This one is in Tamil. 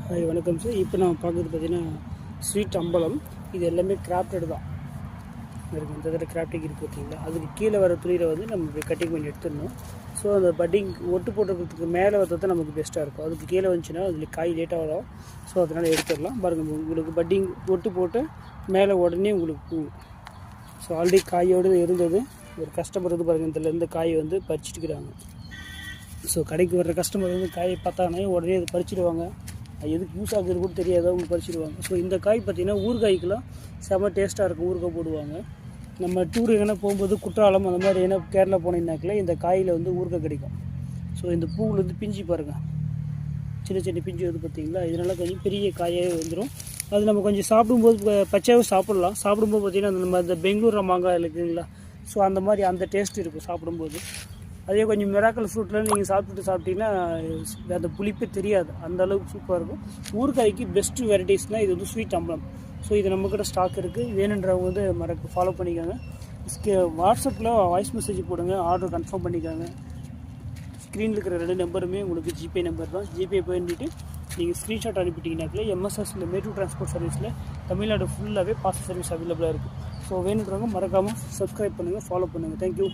ஹாய் வணக்கம் சார். இப்போ நான் பார்க்குறது பார்த்தீங்கன்னா ஸ்வீட் அம்பலம். இது எல்லாமே கிராஃப்டடு தான் இருக்குது. இந்த தடவை கிராஃப்டிங் இருக்குது பார்த்தீங்களா, அதுக்கு கீழே வர துணியில் வந்து நம்ம கட்டிங் பண்ணி எடுத்துடணும். ஸோ அந்த பட்டிங் ஒட்டு போட்டுறதுக்கு மேலே வரது நமக்கு பெஸ்ட்டாக இருக்கும். அதுக்கு கீழே வந்துச்சுன்னா அதில் காய் லேட்டாக வரும். ஸோ அதனால் எடுத்துடலாம். பாருங்கள், உங்களுக்கு பட்டிங் ஒட்டு போட்டு மேலே உடனே உங்களுக்கு பூ. ஸோ ஆல்ரெடி காயோடு இருந்தது. ஒரு கஸ்டமர் வந்து பாருங்கள், இந்த காயை வந்து பறிச்சுட்டுக்கிறாங்க. ஸோ கடைக்கு வர்ற கஸ்டமர் வந்து காயை பார்த்தாங்கன்னா உடனே அதை பறிச்சிடுவாங்க. அது எதுக்கு யூஸ் ஆகுது கூட தெரியாத அவங்க பறிச்சிடுவாங்க. ஸோ இந்த காய் பார்த்திங்கன்னா ஊறுகாய்க்கெலாம் செம்ம டேஸ்ட்டாக இருக்கும். ஊறுகாய் போடுவாங்க. நம்ம டூர் எங்கன்னா போகும்போது குற்றாலம் அந்த மாதிரி ஏன்னா கேரளா போனீங்கன்னாக்கில் இந்த காயில் வந்து ஊறுகாய் கிடைக்கும். ஸோ இந்த பூவில் வந்து பிஞ்சு பாருங்கள், சின்ன சின்ன பிஞ்சு வந்து பார்த்திங்களா, இதனால் கொஞ்சம் பெரிய காயாக வந்துடும். அது நம்ம கொஞ்சம் சாப்பிடும்போது பச்சையாகவும் சாப்பிட்லாம். சாப்பிடும்போது பார்த்திங்கன்னா நம்ம இந்த பெங்களூர் மாங்காய் இருக்குங்களா, ஸோ அந்த மாதிரி அந்த டேஸ்ட் இருக்கும் சாப்பிடும்போது. அதே கொஞ்சம் மிராக்கல் ஃப்ரூட்டில் நீங்கள் சாப்பிட்டீங்கன்னா அந்த புளிப்பே தெரியாது, அந்த அளவுக்கு சூப்பராக இருக்கும். ஊறுகாய்க்கு பெஸ்ட்டு வெரைட்டிஸ்னால் இது வந்து ஸ்வீட் அம்பலம். ஸோ இது நம்மக்கிட்ட ஸ்டாக் இருக்குது. வேணுன்றவங்க வந்து ஃபாலோ பண்ணிக்கோங்க. வாட்ஸ்அப்பில் வாய்ஸ் மெசேஜ் போடுங்க, ஆர்டர் கன்ஃபார்ம் பண்ணிக்கோங்க. ஸ்க்ரீனில் இருக்கிற 2 நம்பருமே உங்களுக்கு ஜிபே நம்பர் தான். ஜிபே பண்ணிவிட்டு நீங்கள் ஸ்க்ரீன்ஷாட் அனுப்பிட்டீங்கன்னாக்கில் எம்எஸ்எஸில் மேட்டூர் டிரான்ஸ்போர்ட் சர்வீஸில் தமிழ்நாடு ஃபுல்லாகவே பார்சல் சர்வீஸ் அவைலபிளாக இருக்குது. ஸோ வேணுன்றவங்க மறக்காமல் சப்ஸ்கிரைப் பண்ணுங்கள், ஃபாலோ பண்ணுங்கள். தேங்க்யூ.